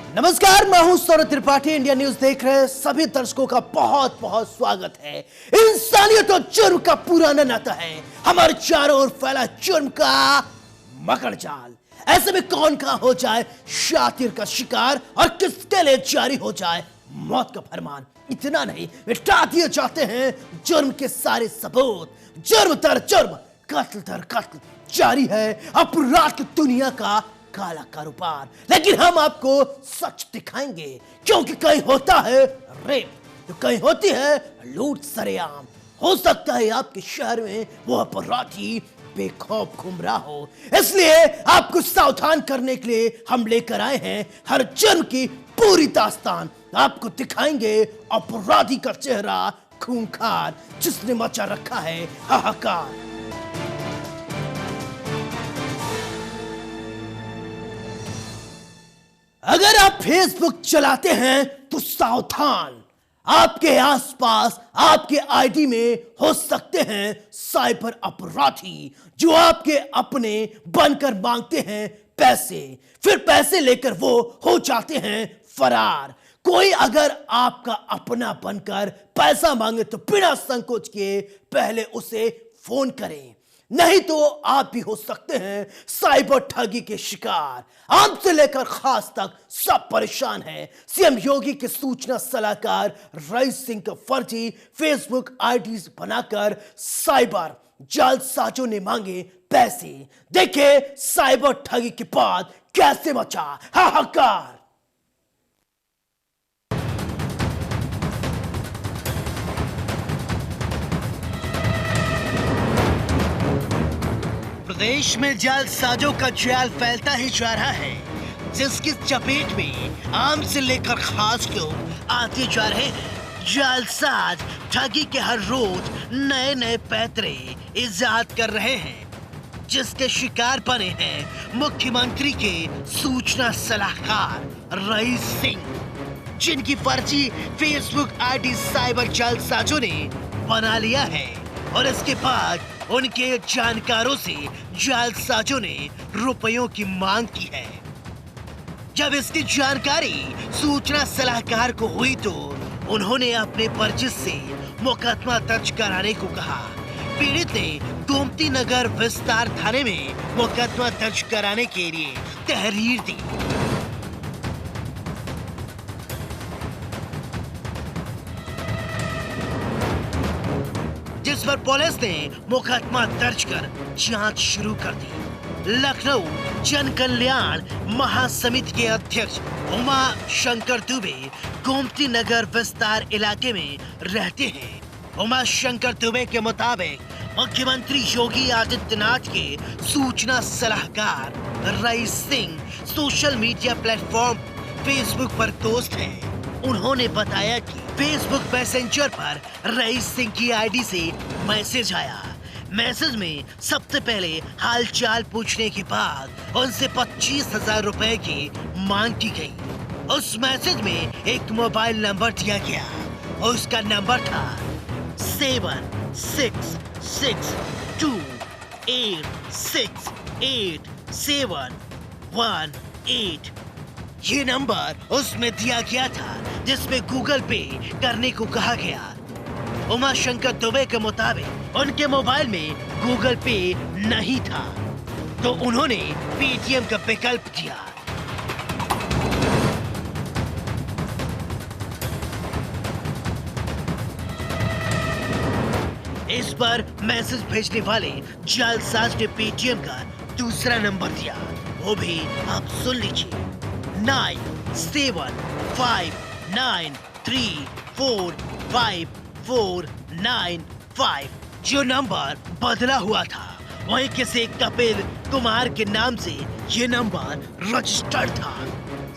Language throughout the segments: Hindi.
नमस्कार, मैं हूं सौरभ त्रिपाठी। इंडिया न्यूज देख रहे सभी दर्शकों का बहुत बहुत स्वागत है। इंसानियत और जुर्म का पुराना नाता है, हमारे चारों ओर फैला जुर्म का मकड़ जाल। ऐसे में कौन कहां हो जाए शातिर का शिकार और किसके लिए जारी हो जाए मौत का फरमान। इतना नहीं, मिटा दिए जाते हैं जुर्म के सारे सबूत। जुर्म दर जुर्म, कत्ल दर कत्ल जारी है अपराध की दुनिया का काला कारोबार। लेकिन हम आपको सच दिखाएंगे, क्योंकि कहीं होता है रेप तो कहीं होती है लूट सरेआम। हो सकता है आपके शहर में वो अपराधी बेखौफ घूम रहा हो, इसलिए आपको सावधान करने के लिए हम लेकर आए हैं हर जुर्म की पूरी दास्तान। आपको दिखाएंगे अपराधी का चेहरा खूंखार, जिसने मचा रखा है हाहाकार। अगर आप फेसबुक चलाते हैं तो सावधान, आपके आसपास आपके आईडी में हो सकते हैं साइबर अपराधी जो आपके अपने बनकर मांगते हैं पैसे, फिर पैसे लेकर वो हो जाते हैं फरार। कोई अगर आपका अपना बनकर पैसा मांगे तो बिना संकोच के पहले उसे फोन करें, नहीं तो आप भी हो सकते हैं साइबर ठगी के शिकार। आम से लेकर खास तक सब परेशान हैं। सीएम योगी के सूचना सलाहकार रईस सिंह का फर्जी फेसबुक आईडी बनाकर साइबर जालसाजों ने मांगे पैसे। देखे साइबर ठगी के बाद कैसे मचा हाहाकार। प्रदेश में जालसाजों का जाल फैलता ही जा रहा है, जिसकी चपेट में आम से लेकर खास लोग आते जा रहे हैं। जालसाज ठगी के हर रोज नए नए पैतरे इजाद कर रहे हैं, जिसके शिकार बने हैं मुख्यमंत्री के सूचना सलाहकार रईस सिंह, जिनकी फर्जी फेसबुक आईडी साइबर जालसाजों ने बना लिया है। और इसके बाद उनके जानकारों से जालसाजों ने रुपयों की मांग की है। जब इसकी जानकारी सूचना सलाहकार को हुई तो उन्होंने अपने परिचित से मुकदमा दर्ज कराने को कहा। पीड़ित ने गोमती नगर विस्तार थाने में मुकदमा दर्ज कराने के लिए तहरीर दी। जिस पर पुलिस ने मुकदमा दर्ज कर जांच शुरू कर दी। लखनऊ जन कल्याण महासमिति के अध्यक्ष उमा शंकर दुबे गोमती नगर विस्तार इलाके में रहते हैं। उमा शंकर दुबे के मुताबिक मुख्यमंत्री योगी आदित्यनाथ के सूचना सलाहकार Rais Singh social media platform Facebook पर दोस्त हैं। उन्होंने बताया कि फेसबुक मैसेंजर पर रईस सिंह की आईडी से मैसेज आया। मैसेज में सबसे पहले हालचाल पूछने के बाद उनसे 25,000 रुपए की मांग की गई। उस मैसेज में एक मोबाइल नंबर दिया गया और उसका नंबर था 7662868718। ये नंबर उसमें दिया गया था, जिसमें गूगल पे करने को कहा गया। उमा शंकर दुबे के मुताबिक उनके मोबाइल में गूगल पे नहीं था, तो उन्होंने पेटीएम का विकल्प दिया। इस पर मैसेज भेजने वाले जालसाज ने पेटीएम का दूसरा नंबर दिया, वो भी आप सुन लीजिए, 9715345495। जो नंबर बदला हुआ था वही किसी कपिल कुमार के नाम से ये नंबर रजिस्टर्ड था।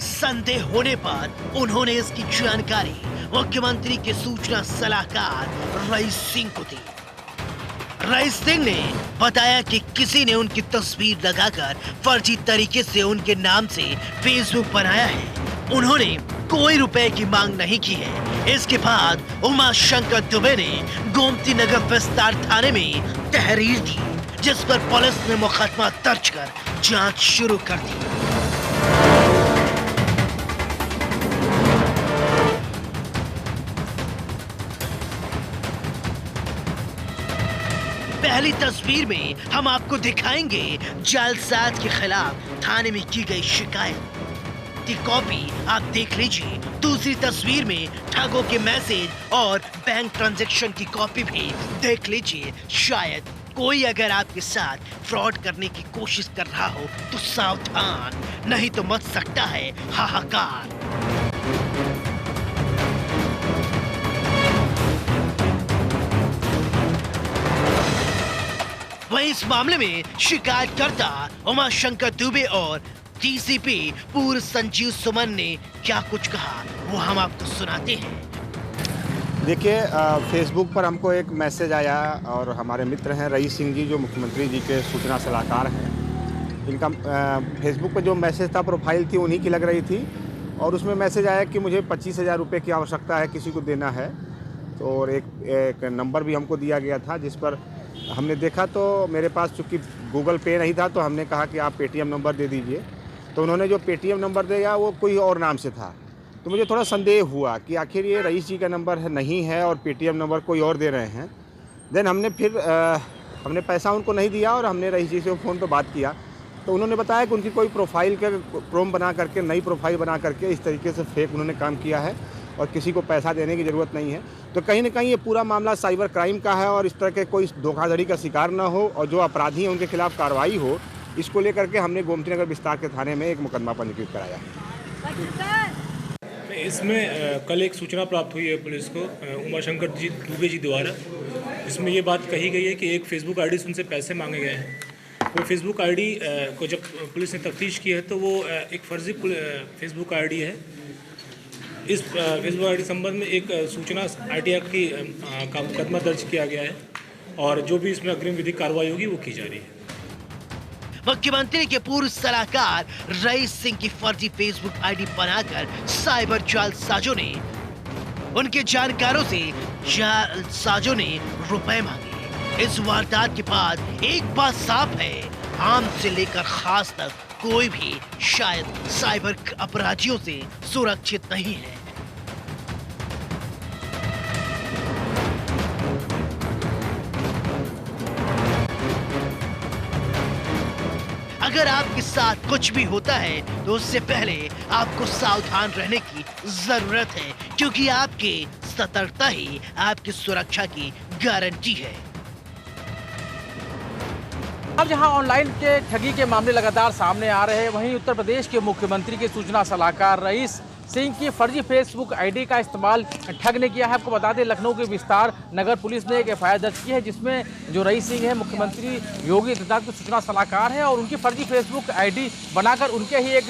संदेह होने पर उन्होंने इसकी जानकारी मुख्यमंत्री के सूचना सलाहकार रईस सिंह को दी। रईस सिंह ने बताया कि किसी ने उनकी तस्वीर लगाकर फर्जी तरीके से उनके नाम से फेसबुक बनाया है। उन्होंने कोई रुपए की मांग नहीं की है। इसके बाद उमा शंकर दुबे ने गोमती नगर विस्तार थाने में तहरीर दी, जिस पर पुलिस ने मुकदमा दर्ज कर जांच शुरू कर दी। पहली तस्वीर में हम आपको दिखाएंगे जालसाज के खिलाफ थाने में की गई शिकायत की कॉपी, आप देख लीजिए। दूसरी तस्वीर में ठगों के मैसेज और बैंक ट्रांजैक्शन की कॉपी भी देख लीजिए। शायद कोई अगर आपके साथ फ्रॉड करने की कोशिश कर रहा हो तो सावधान, नहीं तो मच सकता है हाहाकार। वहीं इस मामले में शिकायतकर्ता उमाशंकर दुबे और डीसीपी पूर्व संजीव सुमन ने क्या कुछ कहा वो हम आपको सुनाते हैं। देखिए, फेसबुक पर हमको एक मैसेज आया और हमारे मित्र हैं रईस सिंह जी जो मुख्यमंत्री जी के सूचना सलाहकार हैं। इनका फेसबुक पर जो मैसेज था, प्रोफाइल थी उन्हीं की लग रही थी और उसमें मैसेज आया कि मुझे 25,000 रुपये की आवश्यकता है, किसी को देना है। तो और एक नंबर भी हमको दिया गया था जिस पर हमने देखा तो मेरे पास चूँकि गूगल पे नहीं था तो हमने कहा कि आप पेटीएम नंबर दे दीजिए। तो उन्होंने जो पेटीएम नंबर दिया वो कोई और नाम से था। तो मुझे थोड़ा संदेह हुआ कि आखिर ये रईस जी का नंबर नहीं है और पेटीएम नंबर कोई और दे रहे हैं। देन हमने पैसा उनको नहीं दिया और हमने रईस जी से फ़ोन पर बात किया तो उन्होंने बताया कि उनकी कोई प्रोफाइल के क्रोम बना करके, नई प्रोफाइल बना करके इस तरीके से फेक उन्होंने काम किया है और किसी को पैसा देने की ज़रूरत नहीं है। तो कहीं ना कहीं ये पूरा मामला साइबर क्राइम का है और इस तरह के कोई धोखाधड़ी का शिकार ना हो और जो अपराधी हैं उनके खिलाफ कार्रवाई हो, इसको लेकर के हमने गोमती नगर विस्तार के थाने में एक मुकदमा पंजीकृत कराया। इसमें कल एक सूचना प्राप्त हुई है पुलिस को उमाशंकर जी दुबे जी द्वारा, जिसमें ये बात कही गई है कि एक फ़ेसबुक आईडी से उनसे पैसे मांगे गए हैं। वो फेसबुक आईडी को जब पुलिस ने तफ्तीश की है तो वो एक फर्जी फेसबुक आईडी है। इस फेसबुक आईडी संबंध में एक सूचना आरटीआई की का मुकदमा दर्ज किया गया है और जो भी इसमें अग्रिम विधिक कार्रवाई होगी वो की जा रही है। मुख्यमंत्री के पूर्व सलाहकार रईस सिंह की फर्जी फेसबुक आईडी बनाकर साइबर जालसाजों ने उनके जानकारों से जालसाजों ने रुपए मांगे। इस वारदात के बाद एक बात साफ है, आम से लेकर खास तक कोई भी शायद साइबर अपराधियों से सुरक्षित नहीं है। अगर आपके साथ कुछ भी होता है तो उससे पहले आपको सावधान रहने की जरूरत है, क्योंकि आपकी सतर्कता ही आपकी सुरक्षा की गारंटी है। अब जहां ऑनलाइन के ठगी के मामले लगातार सामने आ रहे हैं, वहीं उत्तर प्रदेश के मुख्यमंत्री के सूचना सलाहकार रईस सिंह की फर्जी फेसबुक आईडी का इस्तेमाल ठग ने किया है। आपको बता दें, लखनऊ के विस्तार नगर पुलिस ने एक एफआईआर दर्ज की है जिसमें जो रईस सिंह है मुख्यमंत्री योगी आदित्यनाथ के सूचना सलाहकार है और उनकी फर्जी फेसबुक आईडी बनाकर उनके ही एक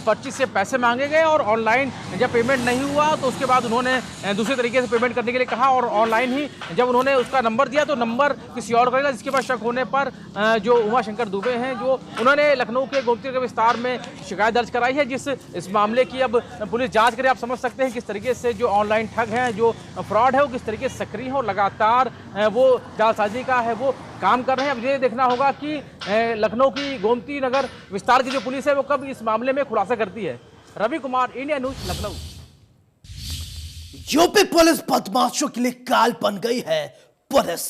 पर्ची से पैसे मांगे गए और ऑनलाइन जब पेमेंट नहीं हुआ तो उसके बाद उन्होंने दूसरे तरीके से पेमेंट करने के लिए कहा और ऑनलाइन ही जब उन्होंने उसका नंबर दिया तो नंबर किसी और करेगा, जिसके बाद शक होने पर जो उमाशंकर दुबे हैं जो उन्होंने लखनऊ के गोमती नगर विस्तार में शिकायत दर्ज कराई है। इस मामले की अब पुलिस जांच करें। आप समझ सकते हैं किस तरीके से जो ऑनलाइन ठग हैं, जो फ्रॉड है वो किस तरीके से सक्रिय है और लगातार वो जालसाजी का है वो काम कर रहे हैं। अब ये देखना होगा कि लखनऊ की गोमती नगर विस्तार की जो पुलिस है वो कब इस मामले में खुलासा करती है। Ravi Kumar, India News, Lucknow. UP police बदमाशों के लिए काल बन गई है। पुलिस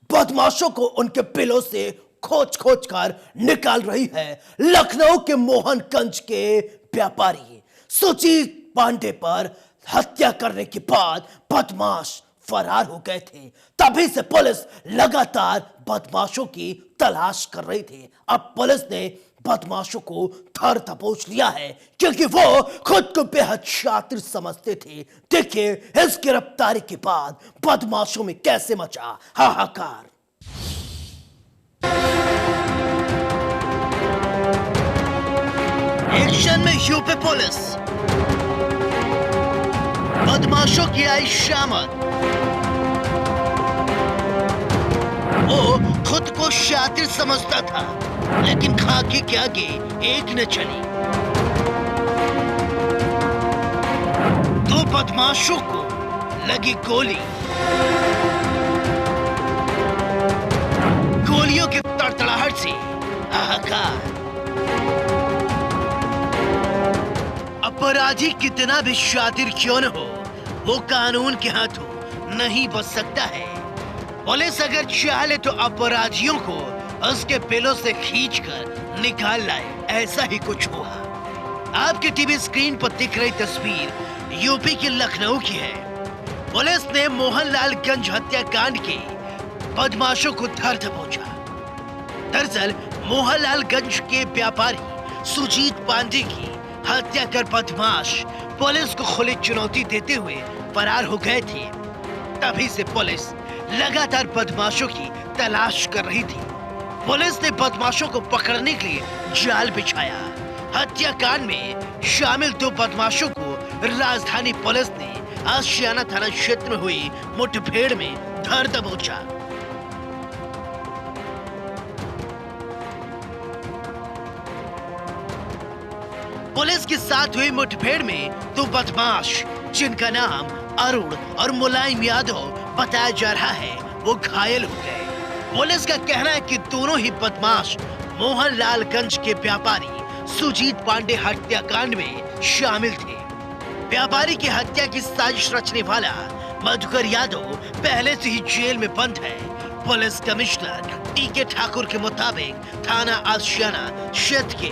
बदमाशों को उनके बिलों से खोज खोज कर निकाल रही है। लखनऊ के मोहनगंज के व्यापारी सुजीत पांडे पर हत्या करने के बाद बदमाश फरार हो गए थे। तभी से पुलिस लगातार बदमाशों की तलाश कर रही थी। अब पुलिस ने बदमाशों को धर दबोच लिया है क्योंकि वो खुद को बेहद शातिर समझते थे। देखिए इस गिरफ्तारी के बाद बदमाशों में कैसे मचा हाहाकार। एक्शन में यूपी पुलिस, बदमाशों की आई शामत। वो खुद को शातिर समझता था लेकिन खाकी के आगे एक न चली। दो बदमाशों को लगी गोली, गोलियों की तड़तड़ाहट से हाहाकार। अपराधी कितना भी शातिर क्यों न हो, वो कानून के हाथों नहीं बच सकता है। पुलिस अगर चाहे तो अपराधियों को उसके बिलों से खींचकर निकाल लाए, ऐसा ही कुछ हुआ। आपके टीवी स्क्रीन पर दिख रही तस्वीर यूपी के लखनऊ की है। पुलिस ने मोहनलालगंज हत्याकांड के बदमाशों को धर दबोचा। दरअसल मोहनलालगंज के व्यापारी सुजीत पांडे की हत्या कर बदमाश पुलिस को खुली चुनौती देते हुए फरार हो गए थे। तभी से पुलिस लगातार बदमाशों की तलाश कर रही थी। पुलिस ने बदमाशों को पकड़ने के लिए जाल बिछाया। हत्याकांड में शामिल 2 बदमाशों को राजधानी पुलिस ने आशियाना थाना क्षेत्र में हुई मुठभेड़ में धर दबोचा। पुलिस के साथ हुई मुठभेड़ में 2 बदमाश जिनका नाम अरुण और मुलायम यादव बताया जा रहा है, वो घायल हो गए। पुलिस का कहना है कि दोनों ही बदमाश मोहनलालगंज के व्यापारी सुजीत पांडे हत्याकांड में शामिल थे। व्यापारी की हत्या की साजिश रचने वाला मधुकर यादव पहले से ही जेल में बंद है। Police commissioner TK. ठाकुर के मुताबिक थाना आशियाना क्षेत्र के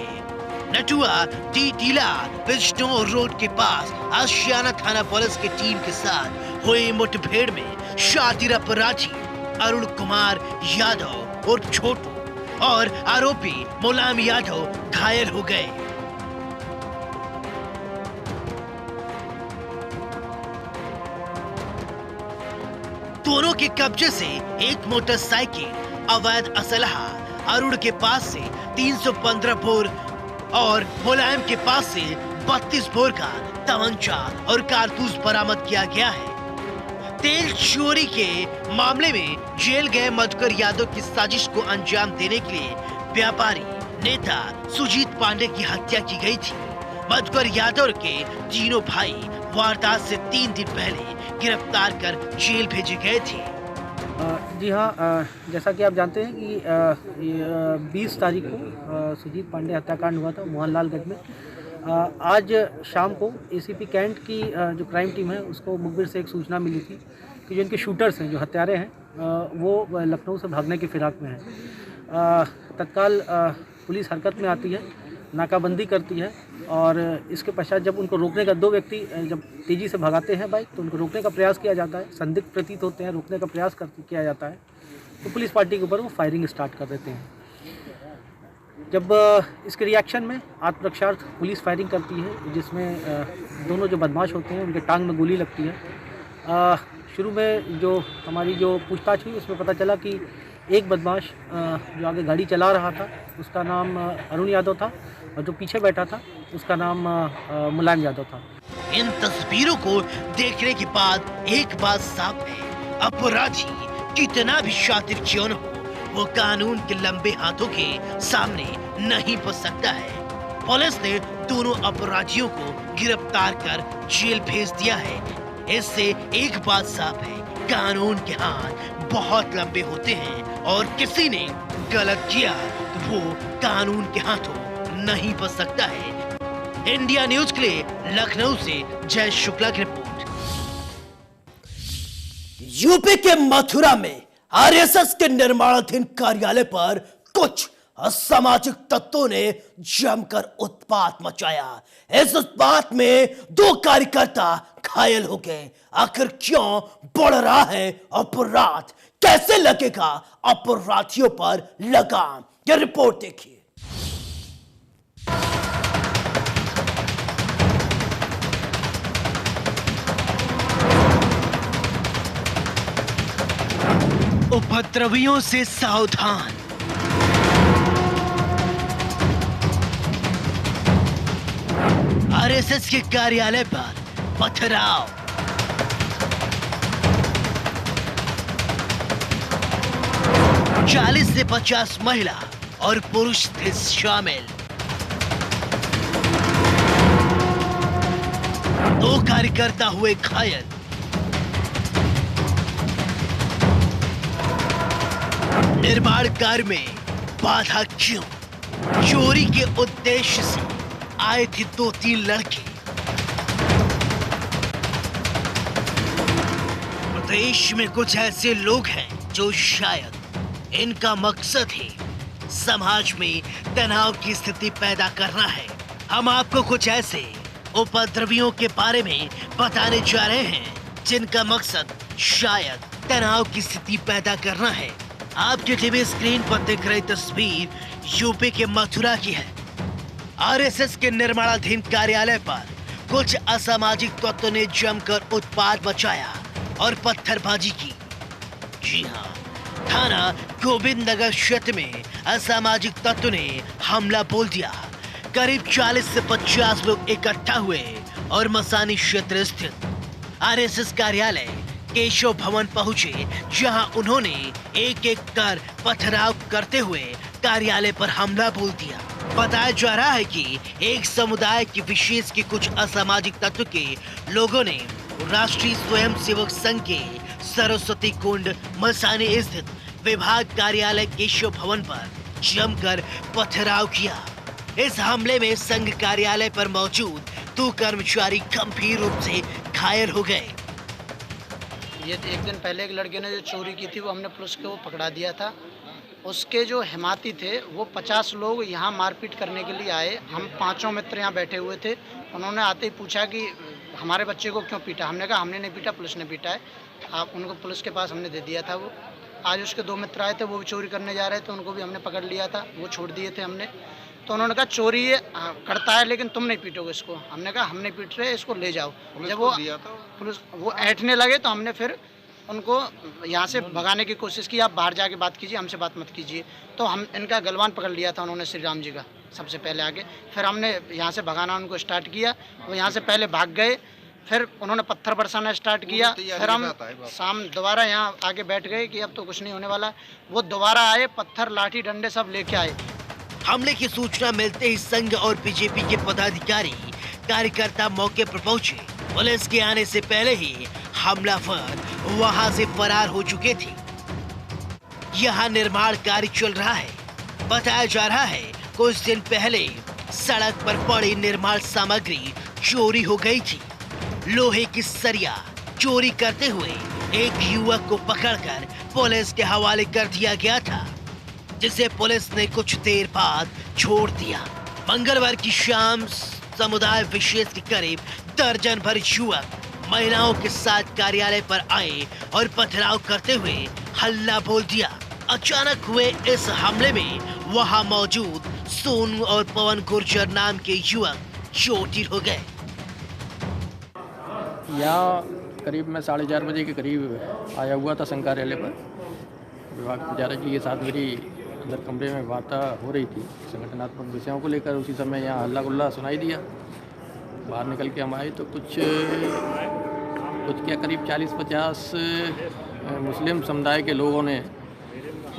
नटुआ टीला बिजनौर रोड के पास आशियाना थाना पुलिस की टीम के साथ हुई मुठभेड़ में शातिर अपराधी अरुण कुमार यादव और छोटू और आरोपी मुलायम यादव घायल हो गए। दोनों के कब्जे से एक मोटरसाइकिल, अवैध असलहा, अरुण के पास से 315 बोर और मुलायम के पास से 32 बोर का तमंचा और कारतूस बरामद किया गया है। तेल चोरी के मामले में जेल गए मधुकर यादव की साजिश को अंजाम देने के लिए व्यापारी नेता सुजीत पांडे की हत्या की गई थी। मधुकर यादव के तीनों भाई वारदात से 3 दिन पहले गिरफ्तार कर जेल भेजे गए थे। जी हाँ, जैसा कि आप जानते हैं कि 20 तारीख को सुजीत पांडे हत्याकांड हुआ था मोहनलालगंज में। आज शाम को एसीपी कैंट की जो क्राइम टीम है उसको मुखबिर से एक सूचना मिली थी कि जो इनके शूटर्स हैं, जो हत्यारे हैं, वो लखनऊ से भागने की फिराक में हैं। तत्काल पुलिस हरकत में आती है, नाकाबंदी करती है और इसके पश्चात जब उनको रोकने का 2 व्यक्ति जब तेज़ी से भगाते हैं बाइक, तो उनको रोकने का प्रयास किया जाता है। संदिग्ध प्रतीत होते हैं, रोकने का प्रयास किया जाता है, तो पुलिस पार्टी के ऊपर वो फायरिंग स्टार्ट कर देते हैं। जब इसके रिएक्शन में आत्मरक्षार्थ पुलिस फायरिंग करती है, जिसमें दोनों जो बदमाश होते हैं उनके टांग में गोली लगती है। शुरू में जो हमारी जो पूछताछ हुई उसमें पता चला कि एक बदमाश जो आगे गाड़ी चला रहा था उसका नाम अरुण यादव था और जो पीछे बैठा था उसका नाम मुलायम यादव था। इन तस्वीरों को देखने के बाद एक बात साफ है, अपराधी कितना भी शातिर क्यों न हो, वो कानून के लंबे हाथों के सामने नहीं बच सकता है। पुलिस ने दोनों अपराधियों को गिरफ्तार कर जेल भेज दिया है। इससे एक बात साफ है, कानून के हाथ बहुत लंबे होते हैं और किसी ने गलत किया तो वो कानून के हाथों नहीं बच सकता है। इंडिया न्यूज के लिए लखनऊ से जय शुक्ला की रिपोर्ट। यूपी के मथुरा में आरएसएस के निर्माणाधीन कार्यालय पर कुछ असामाजिक तत्वों ने जमकर उत्पात मचाया। इस उत्पात में 2 कार्यकर्ता घायल हो गए। आखिर क्यों बढ़ रहा है अपराध? कैसे लगेगा अपराधियों पर लगाम? यह रिपोर्ट देखिए। उपद्रवियों से सावधान। आरएसएस के कार्यालय पर पथराव। चालीस से 50 महिला और पुरुष थे शामिल। 2 कार्यकर्ता हुए घायल। निर्माण कार्य में बाधा क्यों? चोरी के उद्देश्य से आए थे 2-3 लड़के। प्रदेश में कुछ ऐसे लोग हैं जो शायद इनका मकसद है समाज में तनाव की स्थिति पैदा करना है। हम आपको कुछ ऐसे उपद्रवियों के बारे में बताने जा रहे हैं जिनका मकसद शायद तनाव की स्थिति पैदा करना है। आपके टीवी स्क्रीन पर दिख रही तस्वीर यूपी के मथुरा की है। आरएसएस के निर्माणाधीन कार्यालय पर कुछ असामाजिक तत्वों ने जमकर उत्पात मचाया और पत्थरबाजी की। जी हाँ, थाना गोविंद नगर क्षेत्र में असामाजिक तत्वों ने हमला बोल दिया। करीब 40 से 50 लोग इकट्ठा हुए और मसानी क्षेत्र स्थित आरएसएस कार्यालय केशव भवन पहुंचे, जहां उन्होंने एक एक कर पथराव करते हुए कार्यालय पर हमला बोल दिया। बताया जा रहा है कि एक समुदाय की विशेष के कुछ असामाजिक तत्व के लोगों ने राष्ट्रीय स्वयंसेवक संघ के सरस्वती कुंड मसानी स्थित विभाग कार्यालय केशव भवन पर जमकर पथराव किया। इस हमले में संघ कार्यालय पर मौजूद 2 कर्मचारी गंभीर रूप से घायल हो गए। ये एक दिन पहले एक लड़के ने जो चोरी की थी वो हमने पुलिस को पकड़ा दिया था। उसके जो हिमाती थे वो 50 लोग यहाँ मारपीट करने के लिए आए। हम 5 मित्र यहाँ बैठे हुए थे। उन्होंने आते ही पूछा कि हमारे बच्चे को क्यों पीटा। हमने कहा हमने नहीं पीटा, पुलिस ने पीटा है। आप उनको पुलिस के पास हमने दे दिया था। वो आज उसके 2 मित्र आए थे, वो भी चोरी करने जा रहे थे, उनको भी हमने पकड़ लिया था, वो छोड़ दिए थे हमने। तो उन्होंने कहा चोरी ये करता है लेकिन तुम नहीं पीटोगे इसको। हमने कहा हम नहीं पीट रहे, इसको ले जाओ। जब वो पुलिस वो ऐंठने लगे तो हमने फिर उनको यहाँ से भगाने की कोशिश की। आप बाहर जाके बात कीजिए, हमसे बात मत कीजिए। तो हम इनका गलवान पकड़ लिया था उन्होंने, श्री राम जी का सबसे पहले आगे। फिर हमने यहाँ से भगाना उनको स्टार्ट किया। वो यहाँ से पहले भाग गए, फिर उन्होंने पत्थर बरसाना स्टार्ट किया। फिर हम शाम दोबारा यहाँ आके बैठ गए कि अब तो कुछ नहीं होने वाला। वो दोबारा आए, पत्थर लाठी डंडे सब लेके आए। हमले की सूचना मिलते ही संघ और बीजेपी के पदाधिकारी कार्यकर्ता मौके पर पहुंचे। पुलिस के आने से पहले ही हमलावर वहां से फरार हो चुके थे। यहाँ निर्माण कार्य चल रहा है। बताया जा रहा है कुछ दिन पहले सड़क पर पड़ी निर्माण सामग्री चोरी हो गई थी। लोहे की सरिया चोरी करते हुए एक युवक को पकड़कर पुलिस के हवाले कर दिया गया था, जिसे पुलिस ने कुछ देर बाद छोड़ दिया। मंगलवार की शाम समुदाय विशेष के करीब दर्जन भर युवक महिलाओं के साथ कार्यालय पर आए और पथराव करते हुए हल्ला बोल दिया। अचानक हुए इस हमले में वहां मौजूद सोनू और पवन गुर्जर नाम के युवक चोटिल हो गए। यहाँ करीब मैं 4:30 बजे के करीब आया हुआ था संघ कार्यालय पर। विभाग प्रचारक जी के साथ मेरी अंदर कमरे में वार्ता हो रही थी संगठनात्मक विषयों को लेकर। उसी समय यहाँ हल्ला गुल्ला सुनाई दिया। बाहर निकल के हम आए तो कुछ क्या करीब 40-50 मुस्लिम समुदाय के लोगों ने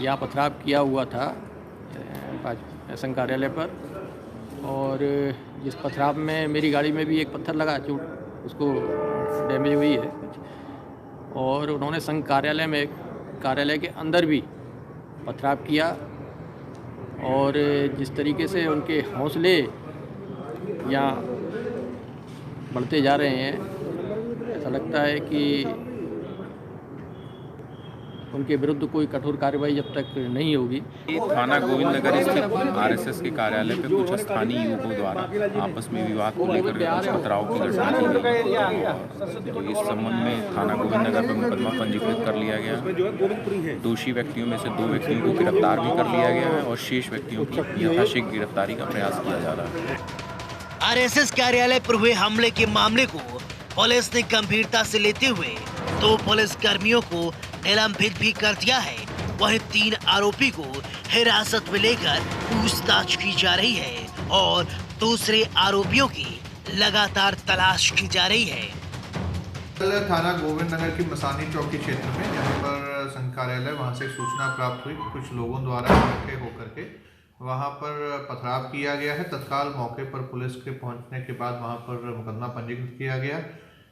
यहाँ पथराव किया हुआ था संघ कार्यालय पर। और जिस पथराव में मेरी गाड़ी में भी एक पत्थर लगा, चोट उसको डैमेज हुई है कुछ। और उन्होंने संघ कार्यालय के अंदर भी पथराव किया। और जिस तरीके से उनके हौसले यहाँ बढ़ते जा रहे हैं, ऐसा लगता है कि उनके विरुद्ध कोई कठोर कार्रवाई जब तक नहीं होगी। थाना गोविंद नगर स्थित आरएसएस के कार्यालय पर कुछ स्थानीय युवकों द्वारा आपस में विवाद को लेकर कुछ पथराव की घटना की गई। तो इस संबंध में थाना गोविंद नगर पर मुकदमा पंजीकृत कर लिया गया। दोषी व्यक्तियों में से 2 व्यक्तियों को गिरफ्तार भी कर लिया गया है और शेष व्यक्तियों की यथाशीघ्र गिरफ्तारी का प्रयास किया जा रहा है। आरएसएस कार्यालय पर हुए हमले के मामले को पुलिस ने गंभीरता से लेते हुए 2 पुलिस कर्मियों को निलंबित भी कर दिया है। वहीं 3 आरोपी को हिरासत में लेकर पूछताछ की जा रही है और दूसरे आरोपियों की लगातार तलाश की जा रही है। थाना गोविंद नगर की मसानी चौकी क्षेत्र में, जहां पर संघ कार्यालय, वहां से सूचना प्राप्त हुई कुछ लोगों द्वारा इकट्ठे होकर के वहां पर पथराव किया गया है। तत्काल मौके पर पुलिस के पहुंचने के बाद वहां पर मुकदमा पंजीकृत किया गया।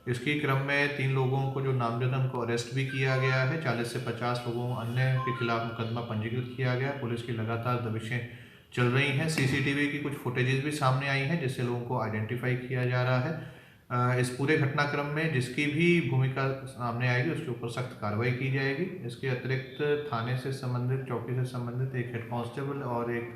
इसके क्रम में 3 लोगों को जो नामजद उनको अरेस्ट भी किया गया है। 40 से 50 लोगों अन्य के खिलाफ मुकदमा पंजीकृत किया गया। पुलिस की लगातार दबिशें चल रही हैं। सीसीटीवी की कुछ फुटेजेस भी सामने आई हैं जिससे लोगों को आइडेंटिफाई किया जा रहा है। इस पूरे घटनाक्रम में जिसकी भी भूमिका सामने आएगी उसके ऊपर सख्त कार्रवाई की जाएगी। इसके अतिरिक्त थाने से संबंधित, चौकी से संबंधित एक हेड कांस्टेबल और एक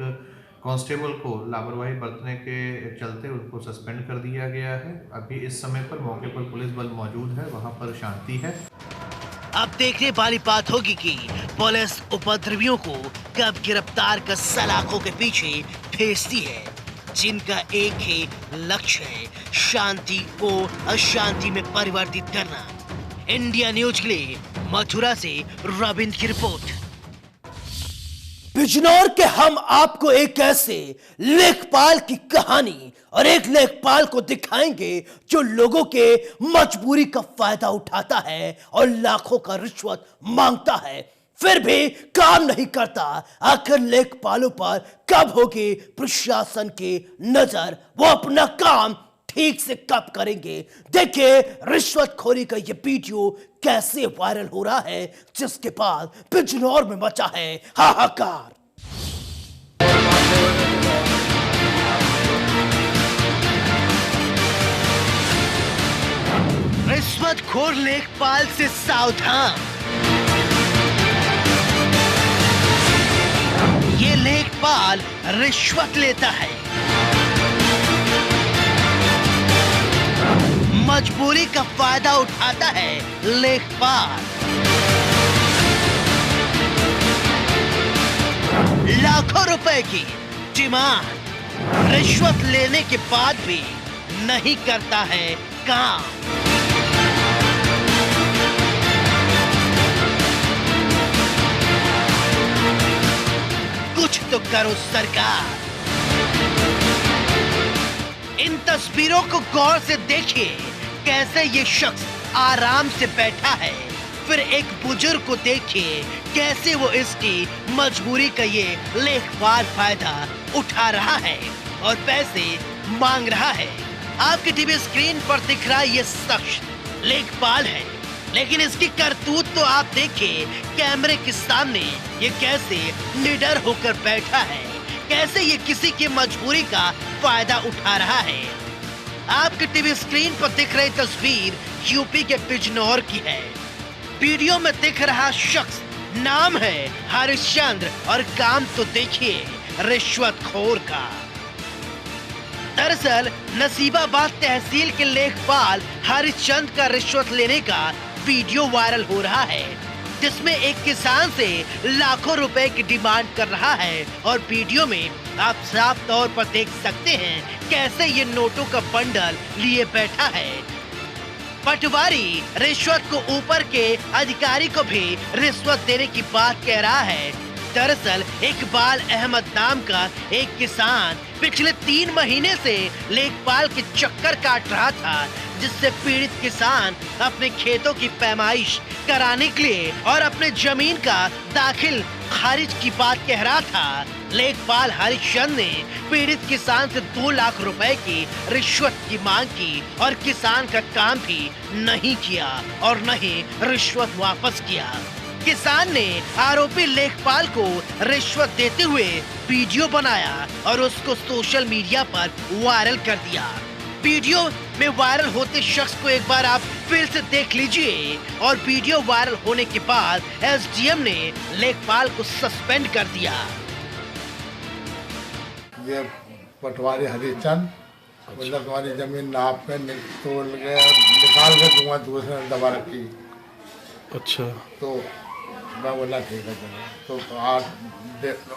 कांस्टेबल को लापरवाही बरतने के चलते उनको सस्पेंड कर दिया गया है। अभी इस समय पर मौके पर पुलिस बल मौजूद है, वहां पर शांति है। अब देखने वाली बात होगी कि पुलिस उपद्रवियों को कब गिरफ्तार कर सलाखों के पीछे भेजती है, जिनका एक ही लक्ष्य है शांति को अशांति में परिवर्तित करना। इंडिया न्यूज के लिए मथुरा से रविंद्र की रिपोर्ट। बिजनौर के हम आपको एक ऐसे लेखपाल की कहानी और एक लेखपाल को दिखाएंगे जो लोगों के मजबूरी का फायदा उठाता है और लाखों का रिश्वत मांगता है, फिर भी काम नहीं करता। आखिर लेखपालों पर कब होगी प्रशासन की नजर? वो अपना काम ठीक से कब करेंगे? देखिए रिश्वतखोरी का ये वीडियो कैसे वायरल हो रहा है, जिसके बाद बिजनौर में मचा है हाहाकार। रिश्वतखोर लेखपाल से सावधान। ये लेखपाल रिश्वत लेता है, मजबूरी का फायदा उठाता है लेखपाल। लाखों रुपए की डिमांड, रिश्वत लेने के बाद भी नहीं करता है काम। कुछ तो करो सरकार। इन तस्वीरों को गौर से देखिए, कैसे ये शख्स आराम से बैठा है। फिर एक बुजुर्ग को देखिए, कैसे वो इसकी मजबूरी का ये लेखपाल फायदा उठा रहा है और पैसे मांग रहा है। आपकी टीवी स्क्रीन पर दिख रहा ये शख्स लेखपाल है, लेकिन इसकी करतूत तो आप देखिए। कैमरे के सामने ये कैसे निडर होकर बैठा है, कैसे ये किसी की मजबूरी का फायदा उठा रहा है। आपकी टीवी स्क्रीन पर दिख रही तस्वीर यूपी के बिजनौर की है। वीडियो में दिख रहा शख्स नाम है हरिश्चंद्र और काम तो देखिए रिश्वतखोर का। दरअसल नसीबाबाद तहसील के लेखपाल हरिश्चंद्र का रिश्वत लेने का वीडियो वायरल हो रहा है, जिसमें एक किसान से लाखों रुपए की डिमांड कर रहा है। और वीडियो में आप साफ तौर पर देख सकते हैं कैसे ये नोटों का बंडल लिए बैठा है। पटवारी रिश्वत को ऊपर के अधिकारी को भी रिश्वत देने की बात कह रहा है। दरअसल इकबाल अहमद नाम का एक किसान पिछले 3 महीने से लेखपाल के चक्कर काट रहा था, जिससे पीड़ित किसान अपने खेतों की पैमाइश कराने के लिए और अपने जमीन का दाखिल खारिज की बात कह रहा था। लेखपाल हरिश्चंद्र ने पीड़ित किसान से 2 लाख रुपए की रिश्वत की मांग की और किसान का काम भी नहीं किया और न ही रिश्वत वापस किया। किसान ने आरोपी लेखपाल को रिश्वत देते हुए वीडियो बनाया और उसको सोशल मीडिया पर वायरल कर दिया। वीडियो में वायरल होते शख्स को एक बार आप फिर से देख लीजिए। और वीडियो वायरल होने के बाद एसडीएम ने लेखपाल को सस्पेंड कर दिया। ये पटवारी हरिश्चंद्र मतलब तुम्हारी जमीन नाप के तोड़ के निकाल के दूंगा, दूसरे ने दबा रखी। अच्छा। तो मैं बोला ठीक है चलो। तो 8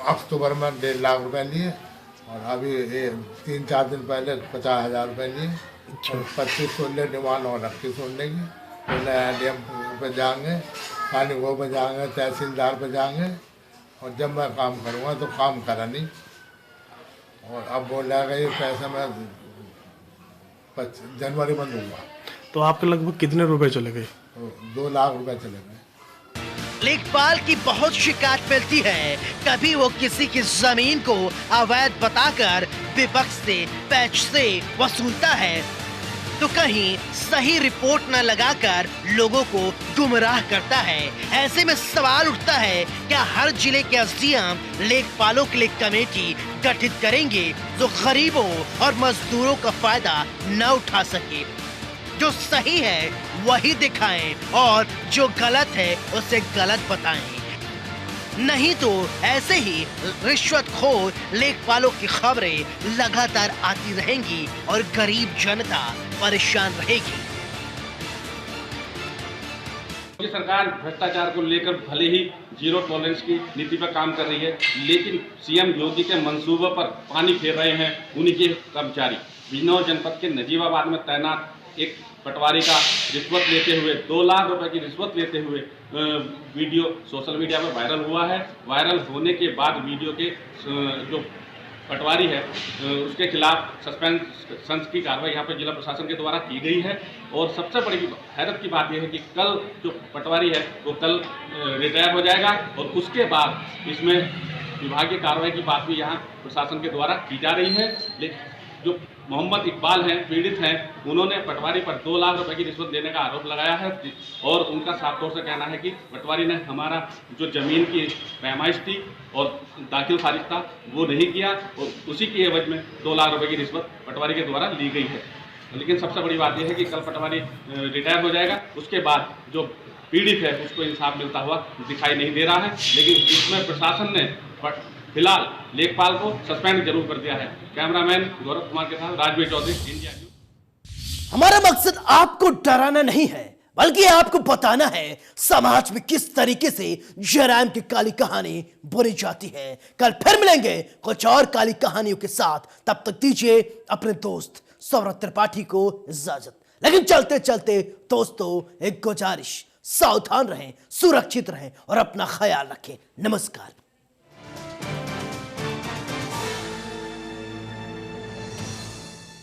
अक्टूबर में 1.5 लाख रुपए लिए और अभी 3-4 दिन पहले 50,000 रुपए लिए। अच्छा। 2500 डिमांड और रखी सुनने की। बोले एडीएम पे जाएंगे, पानी वो पे जाएंगे, तहसीलदार पे जाएंगे और जब मैं काम करूँगा तो काम करा नहीं। और अब बोल रहा है ये पैसा मैं जनवरी में दूंगा। तो आपके लगभग कितने रुपए चले गए? 2 लाख रुपए चले गए। लेखपाल की बहुत शिकायत मिलती है, कभी वो किसी की जमीन को अवैध बताकर विपक्ष से पैसे वसूलता है, तो कहीं सही रिपोर्ट न लगाकर लोगों को गुमराह करता है। ऐसे में सवाल उठता है, क्या हर जिले के एसडीएम लेखपालों के लिए कमेटी गठित करेंगे जो गरीबों और मजदूरों का फायदा न उठा सके? जो सही है वही दिखाएं और जो गलत है उसे गलत बताएं। नहीं तो ऐसे ही रिश्वतखोर लेखपालों की खबरें लगातार आती रहेंगी और गरीब जनता परेशान रहेगी। सरकार भ्रष्टाचार को लेकर भले ही जीरो टॉलरेंस की नीति पर काम कर रही है, लेकिन सीएम योगी के मंसूबों पर पानी फेर रहे हैं उन्हीं के कर्मचारी। बिजनौर जनपद के नजीबाबाद में तैनात एक पटवारी का रिश्वत लेते हुए 2 लाख रुपए की रिश्वत लेते हुए वीडियो सोशल मीडिया पर वायरल हुआ है। वायरल होने के बाद वीडियो के जो पटवारी है उसके खिलाफ सस्पेंशन की कार्रवाई यहाँ पर जिला प्रशासन के द्वारा की गई है। और सबसे बड़ी हैरत की बात यह है कि कल जो पटवारी है वो कल रिटायर हो जाएगा और उसके बाद इसमें विभागीय कार्रवाई की बात भी यहाँ प्रशासन के द्वारा की जा रही है। लेकिन जो मोहम्मद इकबाल हैं, पीड़ित हैं, उन्होंने पटवारी पर 2 लाख रुपए की रिश्वत देने का आरोप लगाया है और उनका साफ तौर से कहना है कि पटवारी ने हमारा जो ज़मीन की पैमाइश थी और दाखिल खारिज था वो नहीं किया और उसी की एवज में 2 लाख रुपए की रिश्वत पटवारी के द्वारा ली गई है। लेकिन सबसे बड़ी बात यह है कि कल पटवारी रिटायर हो जाएगा, उसके बाद जो पीड़ित है उसको इंसाफ मिलता हुआ दिखाई नहीं दे रहा है। लेकिन इसमें प्रशासन ने फिलहाल लेखपाल को सस्पेंड जरूर कर दिया है। कैमरामैन गौरव कुमार के साथ राजवीर चौधरी, इंडिया न्यूज। हमारा मकसद आपको डराना नहीं है, बल्कि आपको बताना है समाज में किस तरीके से जराइम की काली कहानी बुनी जाती है। कल फिर मिलेंगे कुछ और काली कहानियों के साथ। तब तक दीजिए अपने दोस्त सौरभ त्रिपाठी को इजाजत। लेकिन चलते चलते दोस्तों एक गुजारिश, सावधान रहें, सुरक्षित रहें और अपना ख्याल रखें। नमस्कार।